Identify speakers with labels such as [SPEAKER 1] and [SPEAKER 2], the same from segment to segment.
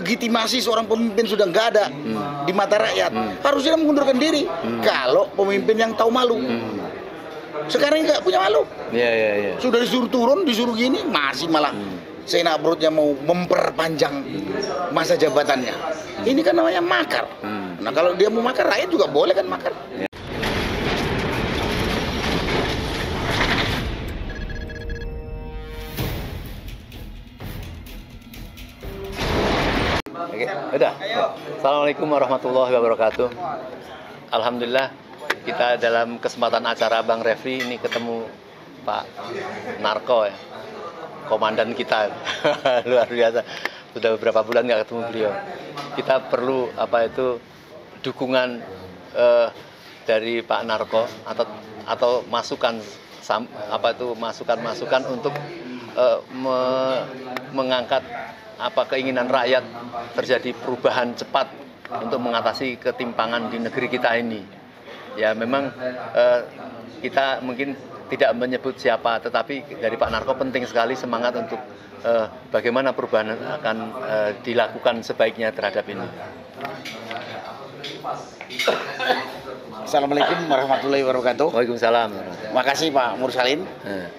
[SPEAKER 1] legitimasi seorang pemimpin sudah nggak ada di mata rakyat, harusnya mengundurkan diri. Kalau pemimpin yang tahu malu. Sekarang nggak punya malu. Sudah disuruh turun, disuruh gini, masih malah Senak perutnya mau memperpanjang masa jabatannya. Ini kan namanya makar. Nah kalau dia mau makar, rakyat juga boleh kan makar.
[SPEAKER 2] Oke, udah. Assalamualaikum warahmatullahi wabarakatuh. Alhamdulillah kita dalam kesempatan acara Bang Refli ini ketemu Pak Narko ya, komandan kita. Luar biasa. Sudah beberapa bulan nggak ketemu beliau. Kita perlu dukungan dari Pak Narko atau masukan masukan untuk mengangkat keinginan rakyat terjadi perubahan cepat untuk mengatasi ketimpangan di negeri kita ini. Ya memang kita mungkin tidak menyebut siapa, tetapi dari Pak Narko penting sekali semangat untuk bagaimana perubahan akan dilakukan sebaiknya terhadap ini.
[SPEAKER 1] Assalamualaikum warahmatullahi wabarakatuh.
[SPEAKER 2] Waalaikumsalam.
[SPEAKER 1] Makasih Pak Mursalin.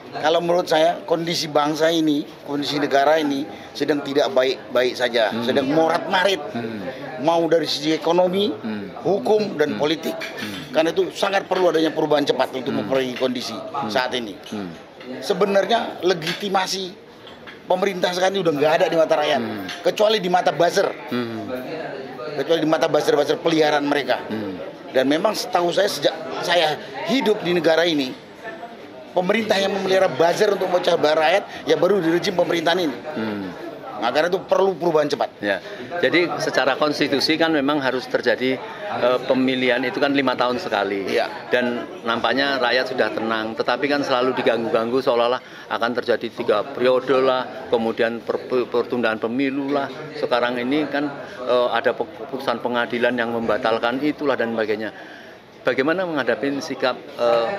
[SPEAKER 1] Kalau menurut saya kondisi bangsa ini, kondisi negara ini sedang tidak baik-baik saja, sedang morat-marit. Mau dari sisi ekonomi, hukum dan politik. Karena itu sangat perlu adanya perubahan cepat untuk memperbaiki kondisi saat ini. Sebenarnya legitimasi pemerintah sekarang ini udah nggak ada di mata rakyat, kecuali di mata buzzer, kecuali di mata buzzer-buzzer peliharaan mereka. Dan memang setahu saya sejak saya hidup di negara ini, pemerintah yang memelihara buzzer untuk memecah belah rakyat ya baru di rejim pemerintahan ini. Nah, karena itu perlu perubahan cepat.
[SPEAKER 2] Ya, jadi secara konstitusi kan memang harus terjadi pemilihan itu kan 5 tahun sekali. Dan nampaknya rakyat sudah tenang, tetapi kan selalu diganggu-ganggu seolah-olah akan terjadi 3 periode lah, kemudian pertundaan pemilu lah. Sekarang ini kan ada keputusan pengadilan yang membatalkan itulah dan sebagainya. Bagaimana menghadapi sikap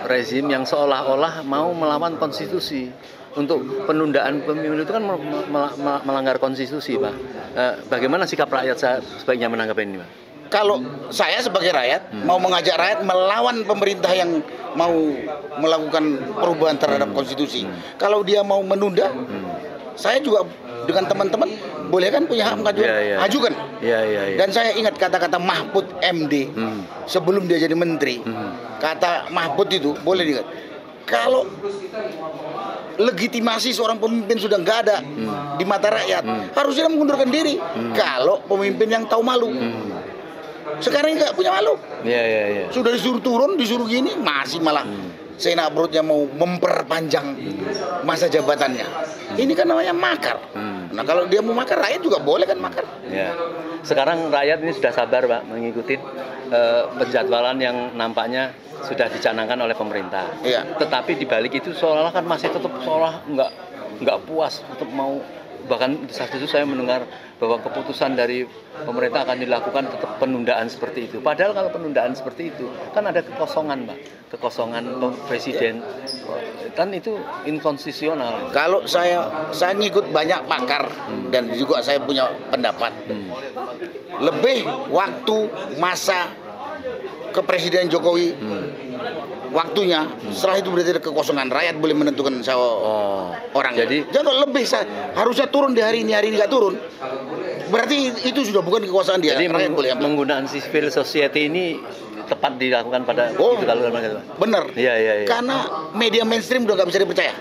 [SPEAKER 2] rezim yang seolah-olah mau melawan konstitusi? Untuk penundaan pemilu itu kan melanggar konstitusi, Pak. Bagaimana sikap rakyat sebaiknya menanggapi ini, Pak?
[SPEAKER 1] Kalau saya sebagai rakyat mau mengajak rakyat melawan pemerintah yang mau melakukan perubahan terhadap konstitusi. Kalau dia mau menunda, saya juga dengan teman-teman boleh kan punya hak mengajukan, ajukan. Dan saya ingat kata-kata Mahfud MD sebelum dia jadi menteri. Kata Mahfud itu boleh diingat. Kalau legitimasi seorang pemimpin sudah nggak ada di mata rakyat, harusnya mengundurkan diri. Kalau pemimpin yang tahu malu. Sekarang nggak punya malu. Sudah disuruh turun, disuruh gini, masih malah Senak perutnya mau memperpanjang masa jabatannya. Ini kan namanya makar. Nah kalau dia mau makar, rakyat juga boleh kan makar.
[SPEAKER 2] Sekarang rakyat ini sudah sabar, Pak, mengikuti penjadwalan yang nampaknya sudah dicanangkan oleh pemerintah. Tetapi di balik itu seolah-olah kan masih tetap seolah nggak puas, tetap mau. Bahkan saat itu saya mendengar bahwa keputusan dari pemerintah akan dilakukan tetap penundaan seperti itu. Padahal kalau penundaan seperti itu kan ada kekosongan, Pak, kekosongan presiden. Kan itu inkonstitusional.
[SPEAKER 1] Kalau saya ngikut banyak pakar dan juga saya punya pendapat. Lebih waktu masa kepresiden Jokowi waktunya, setelah itu berarti ada kekosongan, rakyat boleh menentukan siapa orang. Jadi lebih harusnya turun di hari ini nggak turun, berarti itu sudah bukan kekuasaan dia.
[SPEAKER 2] Jadi
[SPEAKER 1] rakyat boleh ambil.
[SPEAKER 2] Penggunaan civil society ini tepat dilakukan pada
[SPEAKER 1] benar. Karena media mainstream udah nggak bisa dipercaya.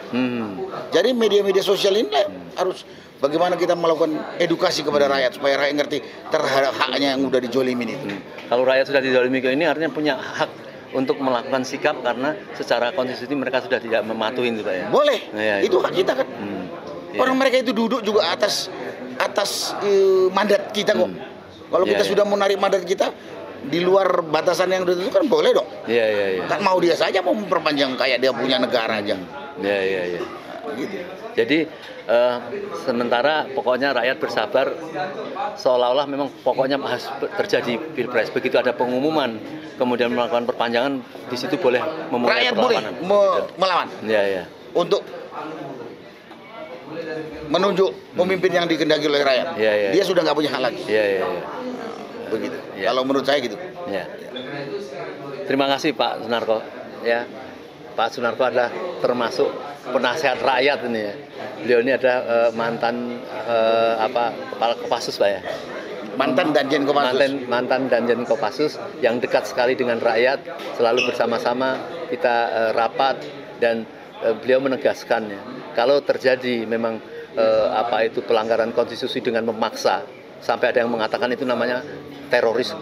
[SPEAKER 1] Jadi media-media sosial ini harus bagaimana kita melakukan edukasi kepada rakyat supaya rakyat ngerti terhadap haknya yang udah dijolimin itu.
[SPEAKER 2] Kalau rakyat sudah dijolimi ini artinya punya hak untuk melakukan sikap karena secara konstitusi mereka sudah tidak mematuhi itu, Pak, ya.
[SPEAKER 1] Boleh. Itu hak kita kan. Orang mereka itu duduk juga atas mandat kita kok. Kalau kita sudah menarik mandat kita di luar batasan yang itu kan boleh dong. Kan mau dia saja mau memperpanjang kayak dia punya negara aja. Gitu.
[SPEAKER 2] Jadi sementara pokoknya rakyat bersabar, seolah-olah memang pokoknya harus terjadi pilpres. Begitu ada pengumuman, kemudian melakukan perpanjangan, di situ boleh memulai
[SPEAKER 1] rakyat boleh melawan.
[SPEAKER 2] Untuk
[SPEAKER 1] menunjuk pemimpin yang dikehendaki oleh rakyat. Dia sudah nggak punya hak lagi. Begitu. Kalau menurut saya gitu.
[SPEAKER 2] Terima kasih Pak Sunarko. Ya, Pak Sunarko adalah termasuk penasehat rakyat ini ya. Beliau ini ada mantan kepala Kopassus Pak ya.
[SPEAKER 1] Mantan Danjen Kopassus.
[SPEAKER 2] Mantan Danjen Kopassus yang dekat sekali dengan rakyat, selalu bersama-sama kita rapat, dan beliau menegaskan ya, kalau terjadi memang pelanggaran konstitusi dengan memaksa, sampai ada yang mengatakan itu namanya teroris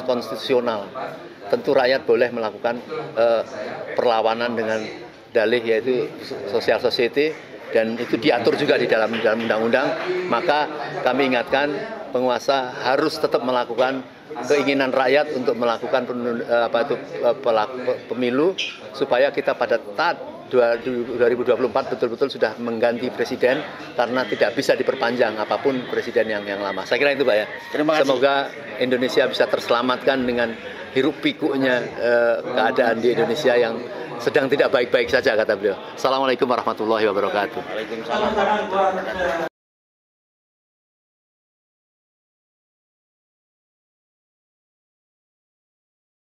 [SPEAKER 2] konstitusional. Tentu rakyat boleh melakukan perlawanan dengan dalih yaitu social society, dan itu diatur juga di dalam undang-undang. Maka kami ingatkan penguasa harus tetap melakukan keinginan rakyat untuk melakukan pemilu, supaya kita pada tahun 2024 betul-betul sudah mengganti presiden, karena tidak bisa diperpanjang apapun presiden yang lama. Saya kira itu Pak ya. Semoga Indonesia bisa terselamatkan dengan hiruk pikuknya keadaan di Indonesia yang sedang tidak baik-baik saja, kata beliau. Assalamualaikum warahmatullahi wabarakatuh.
[SPEAKER 1] Waalaikumsalam.